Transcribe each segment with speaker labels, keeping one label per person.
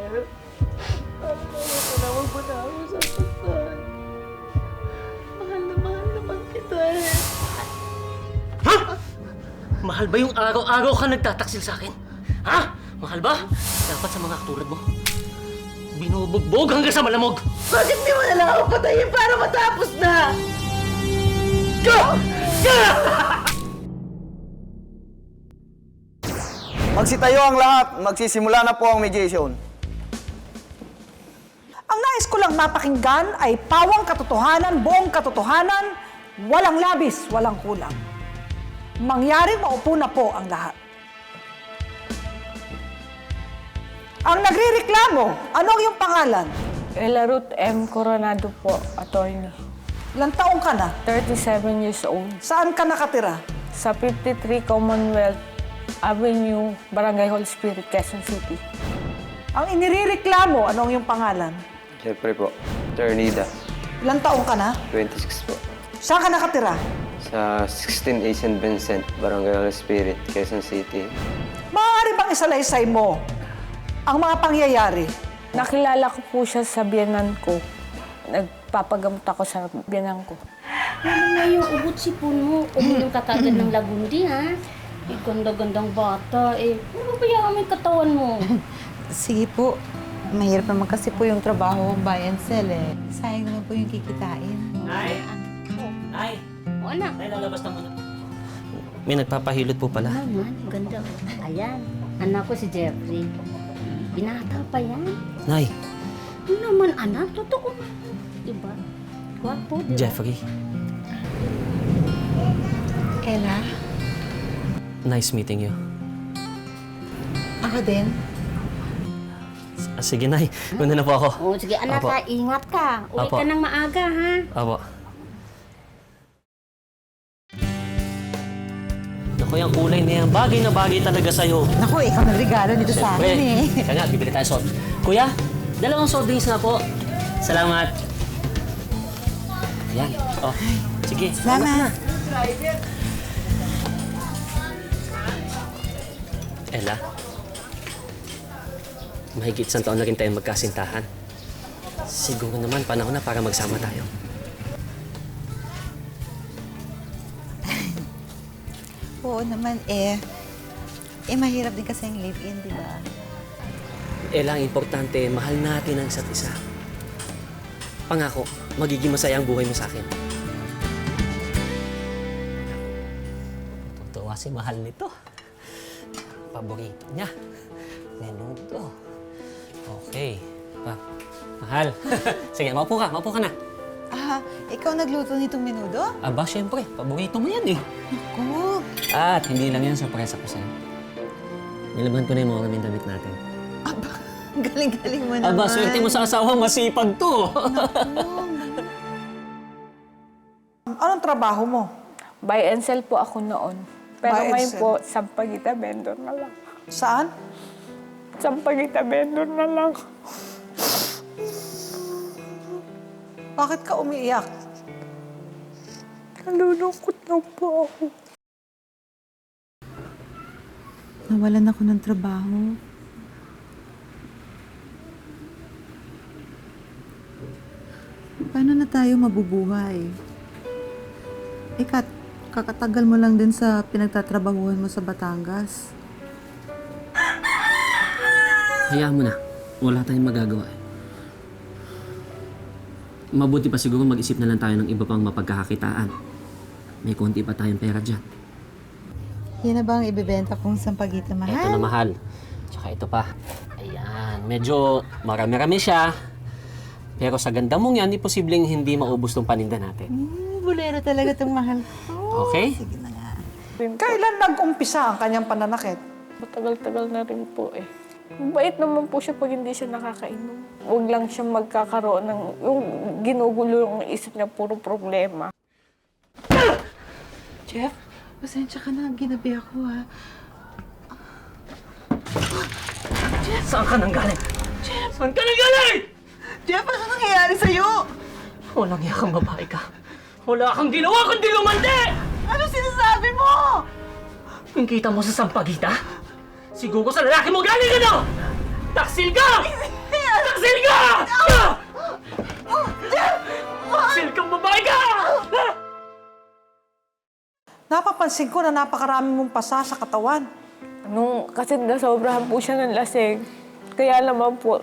Speaker 1: Jeff. Ayoko na wag mo na ako sasaktan. Mahal naman kita eh.
Speaker 2: Ha? Mahal ba yung araw-araw ka nagtataksil sa akin? Ha? Mahal ba? Dapat sa mga katulad mo, binubugbog hanggang sa malamog!
Speaker 1: Bakit di mo na lang ako patayin para matapos na?
Speaker 2: Go! Go!
Speaker 3: Magsitayo ang lahat. Magsisimula na po ang mediation.
Speaker 4: Ang nais ko lang mapakinggan ay pawang katotohanan, buong katotohanan, walang labis, walang kulang. Mangyaring maupo na po ang lahat. Ang nagrireklamo, anong iyong pangalan?
Speaker 5: Ella Ruth M. Coronado po, attorney.
Speaker 4: Ilang taong ka na?
Speaker 5: 37 years old.
Speaker 4: Saan ka nakatira?
Speaker 5: Sa 53 Commonwealth Avenue, Barangay Hall Spirit, Quezon City.
Speaker 4: Ang inireklamo, anong iyong pangalan?
Speaker 6: Siyempre po, Ternida,
Speaker 4: Ilang taong ka na?
Speaker 6: 26 po.
Speaker 4: Saan ka nakatira?
Speaker 6: Sa 16A St. Vincent, Barangay Holy Spirit, Quezon City.
Speaker 4: Maaari bang isalaysay mo ang mga pangyayari?
Speaker 5: Nakilala ko po siya sa biyanan ko. Nagpapagamot ako sa biyanan ko.
Speaker 7: Ano nga yung ubot si Puno? Uminom ka kagad ng lagundi, ha? Ganda-gandang bata, ano ba yung katawan mo?
Speaker 8: Sige po. Mahirap naman kasi po yung trabaho buy and sell eh. Sayang naman po yung kikitain.
Speaker 2: Nay! Nay!
Speaker 7: O anak,
Speaker 2: Nay, lalabas na muna. May nagpapahilot po pala.
Speaker 7: naman, ganda. Ayan, anak ko si Jeffrey. Binata pa yan.
Speaker 2: Nay,
Speaker 7: Ano naman, anak? Totoo. Diba? Gwapo, diba?
Speaker 2: Jeffrey.
Speaker 8: Ella,
Speaker 2: Nice meeting you.
Speaker 8: ako din.
Speaker 2: Sige, Nay. Una na po ako.
Speaker 7: O, sige, anak,
Speaker 2: Apo.
Speaker 7: ha? Ingat ka. Uwi
Speaker 2: Apo.
Speaker 7: ka ng maaga, ha?
Speaker 2: Apo. Naku, yung kulay na yan. Bagay na bagay talaga sa'yo.
Speaker 8: Naku, ikaw nagregalo nito sa akin eh.
Speaker 2: Kaya nga, bibili tayo soft. Kuya, dalawang soft drinks na po. Salamat. Yan. Oh, sige.
Speaker 8: Salamat.
Speaker 2: Ella, mahigit isang taon na rin tayo magkasintahan. Siguro naman panahon na para magsama tayo.
Speaker 8: Oo naman eh. Mahirap din kasi ang live-in, di ba?
Speaker 2: Ella, ang importante, mahal natin ang isa't isa. Pangako, magiging masaya ang buhay mo sa akin. Tutuwa si mahal nito. Paborito niya. Menudo. Okay. Mahal. Sige, maupo ka na.
Speaker 8: Ah, ikaw nagluto nitong menudo?
Speaker 2: Aba, syempre, paborito mo yan eh.
Speaker 8: Naku,
Speaker 2: At hindi lang yan, surprise ako sa'yo. Nilaban ko na yung mga kaming damit natin.
Speaker 8: aba, galing-galing mo naman.
Speaker 2: Aba, swerte mo sa asawa, masipag to.
Speaker 4: Anong trabaho mo?
Speaker 5: Buy and sell po ako noon. Pero
Speaker 4: Buy and
Speaker 5: ngayon
Speaker 4: sell.
Speaker 5: po, sampagita vendor na lang.
Speaker 4: Saan?
Speaker 5: Sampagita vendor na lang.
Speaker 4: Bakit ka umiiyak?
Speaker 5: Nalulungkot lang po ako.
Speaker 8: Nawalan ako ng trabaho. Paano na tayo mabubuhay? Kakatagal mo lang din sa pinagtatrabahuhan mo sa Batangas.
Speaker 2: Hayaan mo na. Wala tayong magagawa eh. Mabuti pa siguro mag-isip na lang tayo ng iba pang mapagkakakitaan. May konti pa tayong pera dyan.
Speaker 8: Yan na ba ang ibibenta kong sampagita, mahal?
Speaker 2: Ito na mahal. Tsaka ito pa. Ayan. Medyo marami-rami siya. Pero sa ganda mong yan, imposibleng hindi maubos tong paninda natin.
Speaker 8: Bulero talaga itong mahal ko.
Speaker 2: Okay?
Speaker 8: Sige na nga.
Speaker 4: Kailan nag-umpisa ang kanyang pananakit?
Speaker 5: Matagal-tagal na rin po eh. Mabait naman po siya pag hindi siya nakakainom. Huwag lang siya magkakaroon ng yung ginugulo yung isip niya, puro problema.
Speaker 8: Jeff, pasensya ka na. Ginabi ako, ha.
Speaker 2: Saan ka nang galing? Jeff! Saan ka nang galing?
Speaker 8: Jeff, ano nangyayari sa'yo?
Speaker 2: Walang yakang babae ka. Wala kang ginawa kundi lumandi!
Speaker 8: Ano sinasabi mo?
Speaker 2: Yung kita mo sa sampagita? Siguro sa lalaki mo galing ano? Taksil ka! Taksil ka! Taksil kang babae ka!
Speaker 4: Napapansin ko na napakarami mong pasa sa katawan.
Speaker 5: Kasi nasobrahan po siya ng lasing. Kaya naman po,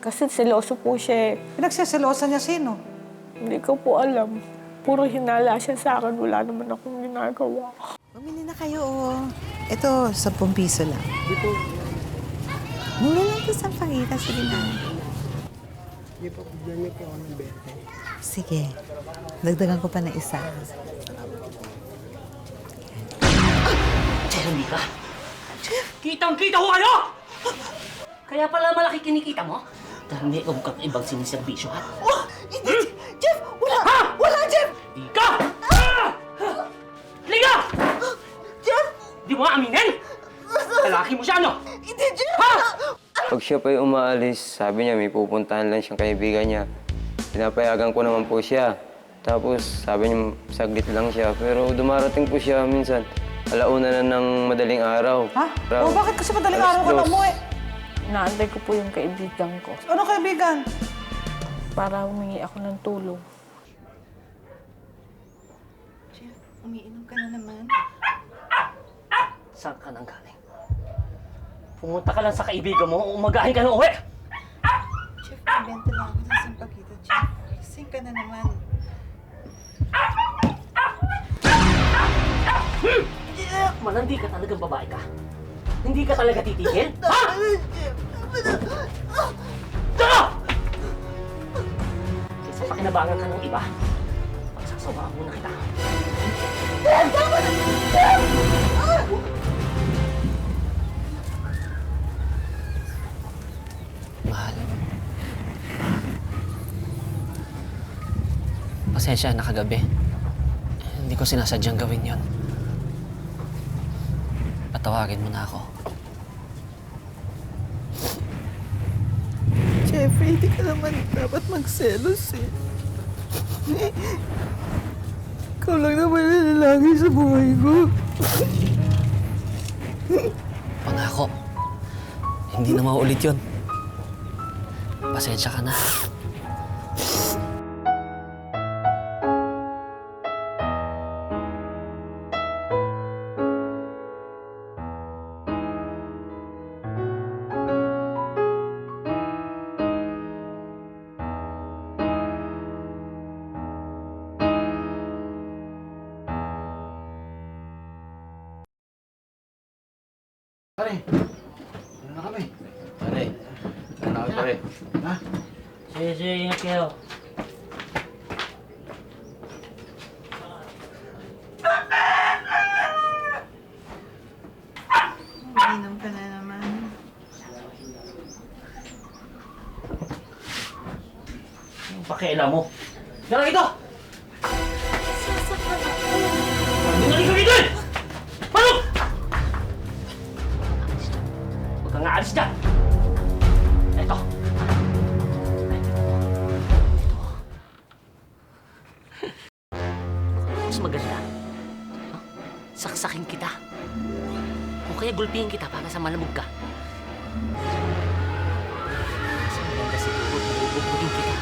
Speaker 5: kasi seloso po siya eh.
Speaker 4: Pinagsiselosan niya sino?
Speaker 5: Hindi ko po alam. Puro hinala siya sa akin. Wala naman akong ginagawa.
Speaker 8: Bumili na kayo, oh. Ito, 10 piso lang. Dito. Mura lang ito sa pakita. Sige na. Hindi po, bigyan ko ako ng 20. Sige. Dagdagan ko pa ng isa.
Speaker 2: Hindi ka. Kitang-kita ko kayo! Kaya pala malaki kinikita mo? Dahil may ibang siniservisyo, ha?
Speaker 4: Hindi! Jeff! Wala! Wala, Jeff!
Speaker 2: Di ka! Liga!
Speaker 4: Jeff!
Speaker 2: Di mo aminin? Lalaki mo siya, ano?
Speaker 4: Hindi, Jeff!
Speaker 2: Ha?
Speaker 6: Pag siya pa yung umaalis, sabi niya may pupuntahan lang siyang kaibigan niya. Pinapayagan ko naman po siya. Tapos sabi niya saglit lang siya. Pero dumarating po siya minsan. Alauna na ng madaling araw.
Speaker 4: Ha? O bakit kasi madaling araw ka na umuwi?
Speaker 5: Naantay ko po yung kaibigan ko
Speaker 4: Ano kaibigan?
Speaker 5: para humingi ako ng tulong.
Speaker 8: Jeff, umiinom ka na naman.
Speaker 2: Saan ka nang galing? Pumunta ka lang sa kaibigan mo, umagahin ka ng uwi!
Speaker 8: Jeff, nabenta lang ako ng sampagita, Jeff. Lasing ka na naman.
Speaker 2: Malandi ka talagang babae ka. Hindi ka talaga titigil? Ha? Tsaka! Kaysa pakinabangan ka ng iba, pagsasawaan muna kita.
Speaker 9: Mahal. Pasensya na kagabi. Hindi ko sinasadyang gawin yon. Patawagin mo na ako.
Speaker 8: Jeffrey, hindi ka naman dapat magselos eh. Ikaw lang naman ang lalaki sa buhay ko.
Speaker 9: Pangako. Hindi na maulit yon. Pasensya ka na.
Speaker 2: Sige, ingat kayo.
Speaker 8: Umiinom ka na naman.
Speaker 2: Anong pakialam mo? Tara ito!
Speaker 7: Sasaktan ako.
Speaker 2: Tingnan ka dito! Pasok! Huwag kang aalis dyan! Ito. Mas maganda. No? Saksakin kita. O kaya gulpihin kita para sa malamog ka. Mas maganda siguro kung bubugbugin kita.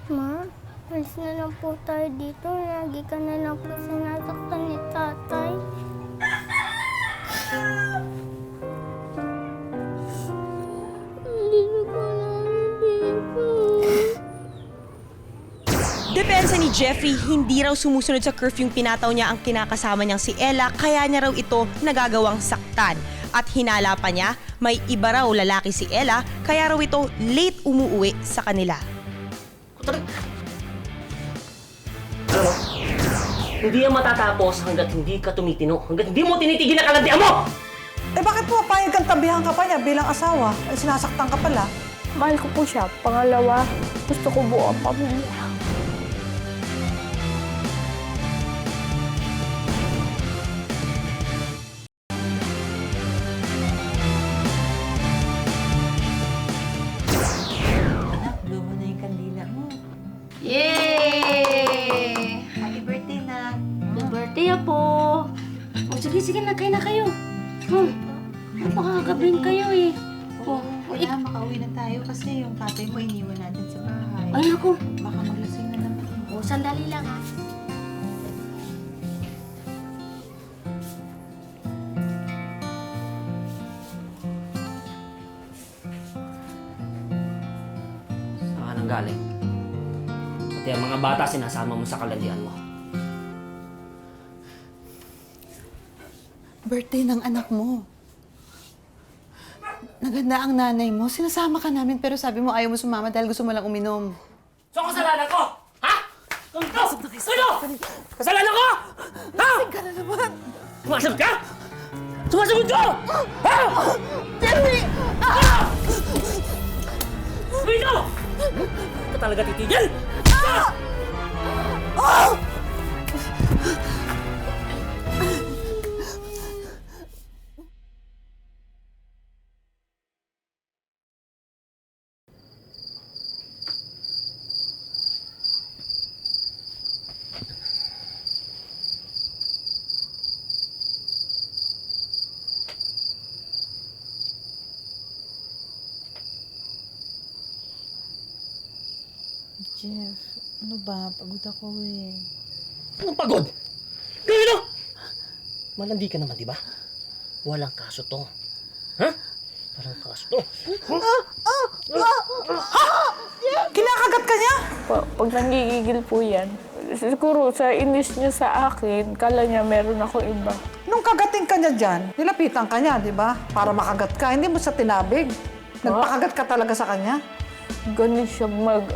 Speaker 7: Ma, alis na lang po tayo dito. Lagi ka na lang po sinasaktan ni tatay. Hindi na po namin dito.
Speaker 10: Depensa ni Jeffrey, hindi raw sumusunod sa curfew pinataw niya ang kinakasama niyang si Ella, kaya niya raw ito nagagawang saktan. At hinala pa niya, may iba raw lalaki si Ella, kaya raw ito late umuwi sa kanila.
Speaker 2: Alam mo, hindi yan matatapos hanggat hindi ka tumitino, hanggat hindi mo tinitigil ang kalandian mo!
Speaker 4: Eh bakit po payag kang tabihan ka pa niya bilang asawa? Eh sinasaktan ka pala.
Speaker 5: Mahal ko po siya. Pangalawa, gusto ko buo ang pamilya.
Speaker 8: Blow mo na yung kandila mo.
Speaker 7: Yay!
Speaker 8: Happy birthday na.
Speaker 7: Happy birthday po! O sige, sige, nagkain na kayo. Napakagabihin kayo eh. Oh,
Speaker 8: Wala, makauwi na tayo kasi yung tatay mo iniwan natin sa bahay.
Speaker 7: ay naku.
Speaker 8: Baka maglasing na naman.
Speaker 7: Oh, sandali lang ha.
Speaker 9: Saan ka nang galing? Pati ang mga bata sinasama mo sa kalandian mo.
Speaker 8: Birthday ng anak mo. Naganda ang nanay mo. Sinasama ka namin pero sabi mo ayaw mo sumama dahil gusto mo lang uminom.
Speaker 2: So, kasalanan ko! Ha? Ano? Kasalanan ko! Ha?
Speaker 8: Ka na naman!
Speaker 2: Sumasagot ka? Sumasagot ka! Ha?
Speaker 8: Jerry!
Speaker 2: Rito! Ka talaga titigil?
Speaker 8: Jeff, ano ba? Pagod ako eh.
Speaker 2: Anong pagod? Gawin malandi ka naman, di ba? Walang kaso to. Ha? Walang kaso to.
Speaker 4: Kinakagat ka niya?
Speaker 5: Pag nanggigigil po yan, siguro sa inis niya sa akin, kala niya meron ako iba.
Speaker 4: Nung kagating ka niya dyan, nilapitan ka niya, di ba? Para makagat ka. Hindi mo sa tinabig. Nagpakagat ka talaga sa kanya.
Speaker 5: Ganun siya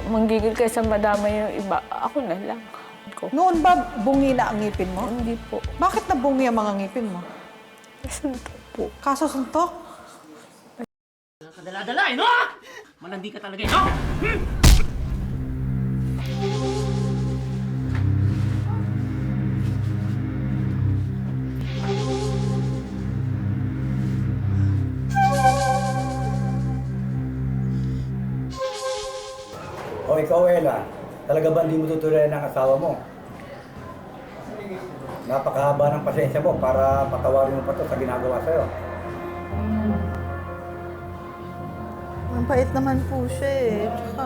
Speaker 5: manggigil kaysa madama yung iba. Ako na lang.
Speaker 4: Noon ba bungi na ang ngipin mo?
Speaker 5: Hindi po.
Speaker 4: Bakit nabungi ang mga ngipin mo?
Speaker 5: Suntok po.
Speaker 4: Kaso suntok?
Speaker 2: Walang kadala-dala, eh, no? Malandi ka talaga, eh, no?
Speaker 11: O ikaw, Ella, talaga ba hindi mo tutuloy ng asawa mo? Napakahaba ng pasensya mo para patawarin mo pa to sa ginagawa sa'yo.
Speaker 8: Mabait naman po siya eh. Tsaka,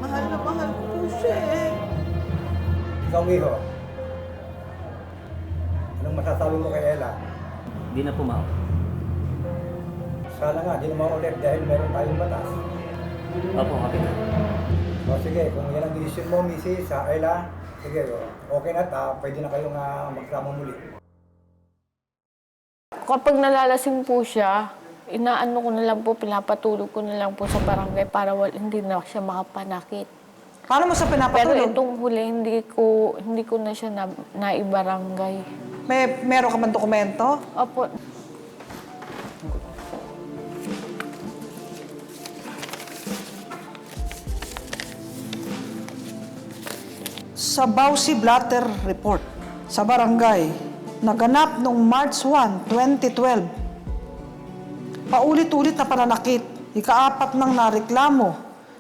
Speaker 8: mahal na mahal ko po siya eh.
Speaker 11: Ikaw, Miho, anong masasabi mo kay Ella?
Speaker 9: Hindi na pumaw.
Speaker 11: Sana nga, di na maulit dahil meron tayong batas.
Speaker 9: Opo, kapitan.
Speaker 11: O sige, kung yan ang decision mo, Mrs. sa Ella, sige, okay na, pwede na kayong magsama muli.
Speaker 5: Kapag nalalasing po siya, inaano ko na lang po, pinapatulog ko na lang po sa barangay para hindi na siya makapanakit.
Speaker 4: Paano mo sa
Speaker 5: Pero
Speaker 4: pinapatulog?
Speaker 5: itong huli, hindi ko na siya naibarangay.
Speaker 4: Meron ka man dokumento?
Speaker 5: Opo.
Speaker 4: Sa Bausi Blatter Report sa barangay, naganap noong March 1, 2012. Paulit-ulit na pananakit, ikaapat nang nareklamo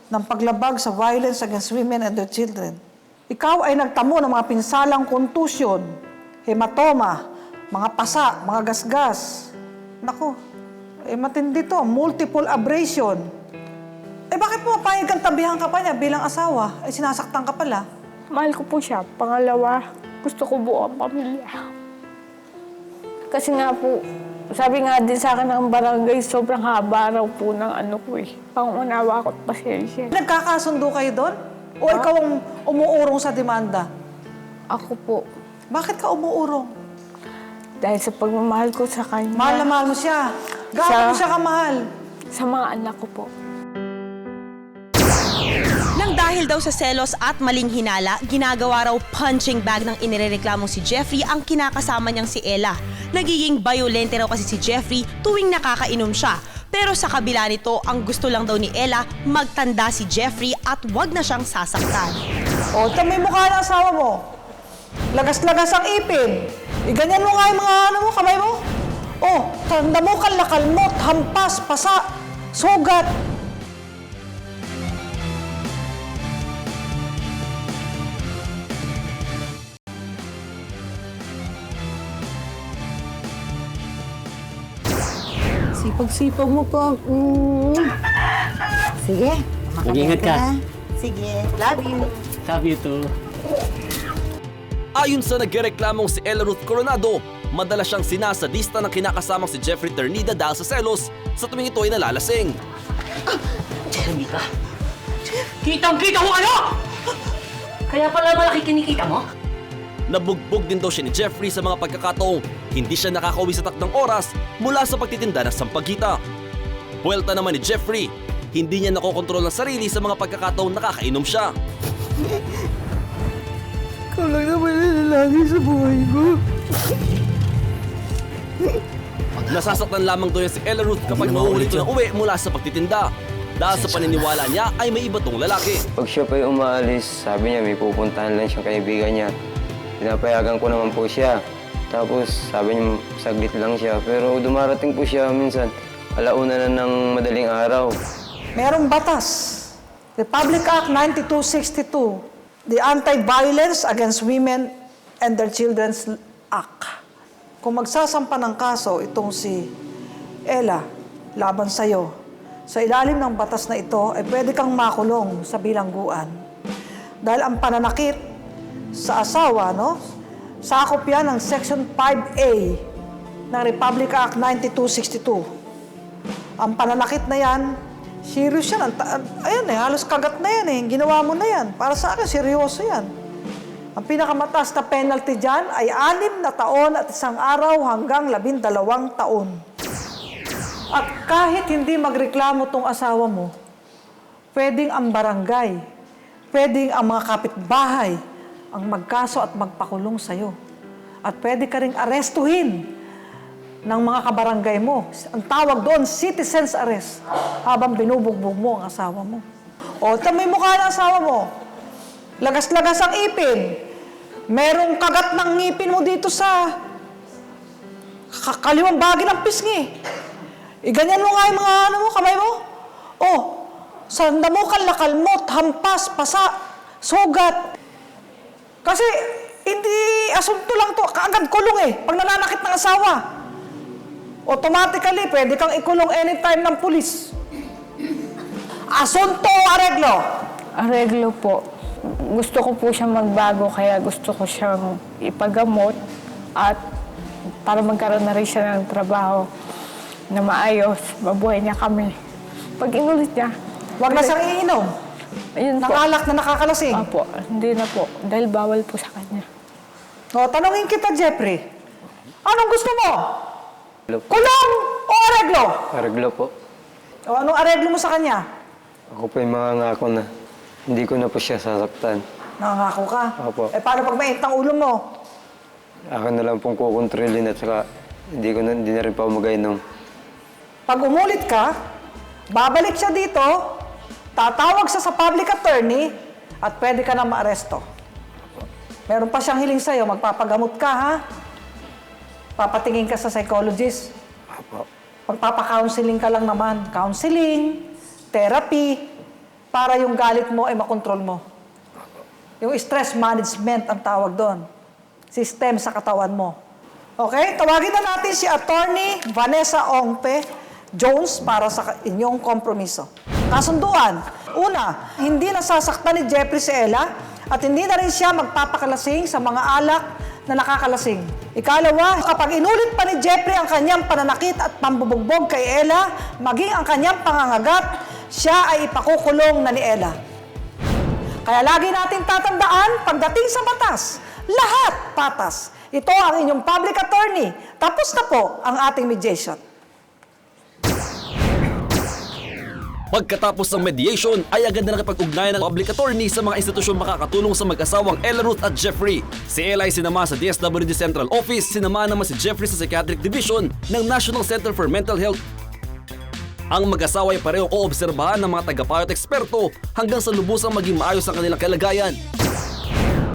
Speaker 4: ng paglabag sa violence against women and their children. Ikaw ay nagtamo ng mga pinsalang kontusyon, hematoma, mga pasa, mga gasgas. Naku, matindi to, multiple abrasion. Bakit pumapayag kang tabihan ka pa niya bilang asawa? Sinasaktan ka pala.
Speaker 5: Mahal ko po siya. Pangalawa, gusto ko buo ang pamilya. Kasi nga po, sabi nga din sa akin ng barangay, sobrang haba raw po ng ano ko eh. Pangunawa ko at pasensya.
Speaker 4: Nagkakasundo kayo doon? O ikaw ang umuurong sa demanda?
Speaker 5: Ako po.
Speaker 4: Bakit ka umuurong?
Speaker 5: Dahil sa pagmamahal ko sa kanya.
Speaker 4: Mahal na mahal mo siya. Gaano mo siya kamahal?
Speaker 5: Sa mga anak ko po.
Speaker 10: Nang dahil daw sa selos at maling hinala, ginagawa raw punching bag ng inirereklamong si Jeffrey ang kinakasama niyang si Ella. Nagiging violente raw kasi si Jeffrey tuwing nakakainom siya. Pero sa kabila nito, ang gusto lang daw ni Ella, magtanda si Jeffrey at wag na siyang sasaktan.
Speaker 4: O, may mukha ng asawa mo. Lagas-lagas ang ipin. Ganyan mo nga yung mga kamay mo. O, tanda mo kalakal-mot, hampas, pasa, sugat.
Speaker 8: Sipag-sipag mo pa. Sige.
Speaker 2: Mag-ingat ka.
Speaker 8: Sige. Love you.
Speaker 2: Love you too.
Speaker 12: Ayon sa nagreklamong si Ella Ruth Coronado, madalas siyang sinasadista ng kinakasamang si Jeffrey Ternida dahil sa selos sa tuwing ito ay nalalasing.
Speaker 2: Jeremy ka? Kitang-kita mo ano? Kaya pala malaki kinikita mo?
Speaker 12: Nabugbog din daw siya ni Jeffrey sa mga pagkakataong hindi siya nakakauwi sa takdang oras mula sa pagtitinda ng sampagita. Puwelta naman ni Jeffrey, hindi niya nakokontrol ng sarili sa mga pagkakataong nakakainom siya.
Speaker 1: Ikaw lang naman ang lalaki sa buhay ko.
Speaker 12: Nasasaktan lamang daw yan si Ella Ruth kapag mauulit na uwi mula sa pagtitinda. Dahil sa paniniwala niya ay may iba tong lalaki.
Speaker 6: Pag siya pa umaalis, sabi niya may pupuntahan lang siyang kaibigan niya. Pinapayagan ko naman po siya. Tapos sabi niya saglit lang siya. Pero dumarating po siya minsan. Alauna na ng madaling araw.
Speaker 4: Merong batas. Republic Act 9262. The Anti-Violence Against Women and Their Children's Act. Kung magsasampa ng kaso itong si Ella laban sa'yo, sa ilalim ng batas na ito ay pwede kang makulong sa bilangguan. Dahil ang pananakit sa asawa, no? Sakop yan ng Section 5A ng Republic Act 9262. Ang pananakit na yan, serious yan. Ayan halos kagat na yan eh. Ginawa mo na yan. Para sa akin, seryoso yan. Ang pinakamataas na penalty dyan ay 6 na taon at 1 araw hanggang 12 taon. At kahit hindi magreklamo tong asawa mo, pwedeng ang barangay, pwedeng ang mga kapitbahay ang magkaso at magpakulong sa'yo. At pwede ka ring arestuhin ng mga kabarangay mo. Ang tawag doon, citizen's arrest, habang binubugbog mo ang asawa mo. O, may mukha ng asawa mo. Lagas-lagas ang ipin. Merong kagat ng ngipin mo dito sa kaliwang bahagi ng pisngi. Iganyan mo nga yung mga kamay mo. Oh, sa damukan, lakalmot, hampas, pasa, sugat. Kasi hindi asunto lang to, kaagad kulong eh, pag nananakit ng asawa. Automatically, pwede kang ikulong anytime ng pulis. Asunto o areglo?
Speaker 5: Areglo po. Gusto ko po siyang magbago, kaya gusto ko siyang ipagamot at para magkaroon na rin siya ng trabaho na maayos, mabuhay niya kami. Pag inulit niya,
Speaker 4: huwag na siyang iinom.
Speaker 5: Ayun po.
Speaker 4: Nakalak na nakakalasing.
Speaker 5: Opo, hindi na po. Dahil bawal po sa kanya.
Speaker 4: O, tanongin kita, Jeffrey. Anong gusto mo?
Speaker 6: Areglo.
Speaker 4: Kulong o areglo?
Speaker 6: Areglo po.
Speaker 4: O, anong areglo mo sa kanya?
Speaker 6: Ako po yung mangangako na hindi ko na po siya sasaktan.
Speaker 4: Nangako ka?
Speaker 6: Opo.
Speaker 4: Eh, paano pag mainit ang ulo mo?
Speaker 6: Ako na lang pong kukontrolin at saka hindi na rin pa mag-inom.
Speaker 4: Pag umulit ka, babalik siya dito, tatawag siya sa public attorney, at pwede ka na maaresto. Meron pa siyang hiling sa'yo, magpapagamot ka, ha? Papatingin ka sa psychologist.
Speaker 6: Apo.
Speaker 4: Magpapa-counseling ka lang naman. Counseling, therapy, para yung galit mo ay makontrol mo. Yung stress management ang tawag doon. System sa katawan mo. Okay? Tawagin na natin si Attorney Vanessa Ongpe Jones para sa inyong kompromiso. Kasunduan. Una, hindi nasasaktan ni Jeffrey si Ella at hindi na rin siya magpapakalasing sa mga alak na nakakalasing. Ikalawa, kapag inulit pa ni Jeffrey ang kanyang pananakit at pambubugbog kay Ella, maging ang kanyang pangangagat, siya ay ipakukulong na ni Ella. Kaya lagi natin tatandaan, pagdating sa batas, lahat patas. Ito ang inyong public attorney. Tapos na po ang ating mediation.
Speaker 12: Pagkatapos ng mediation, ay agad na nakipag-ugnayan ng public attorney sa mga institusyon makakatulong sa mag-asawang Ella Ruth at Jeffrey. Si Ella ay sinama sa DSWD Central Office, sinama naman si Jeffrey sa Psychiatric Division ng National Center for Mental Health. Ang mag-asawa ay parehong oobserbahan ng mga tagapayo at eksperto hanggang sa lubusang maging maayos ang kanilang kalagayan.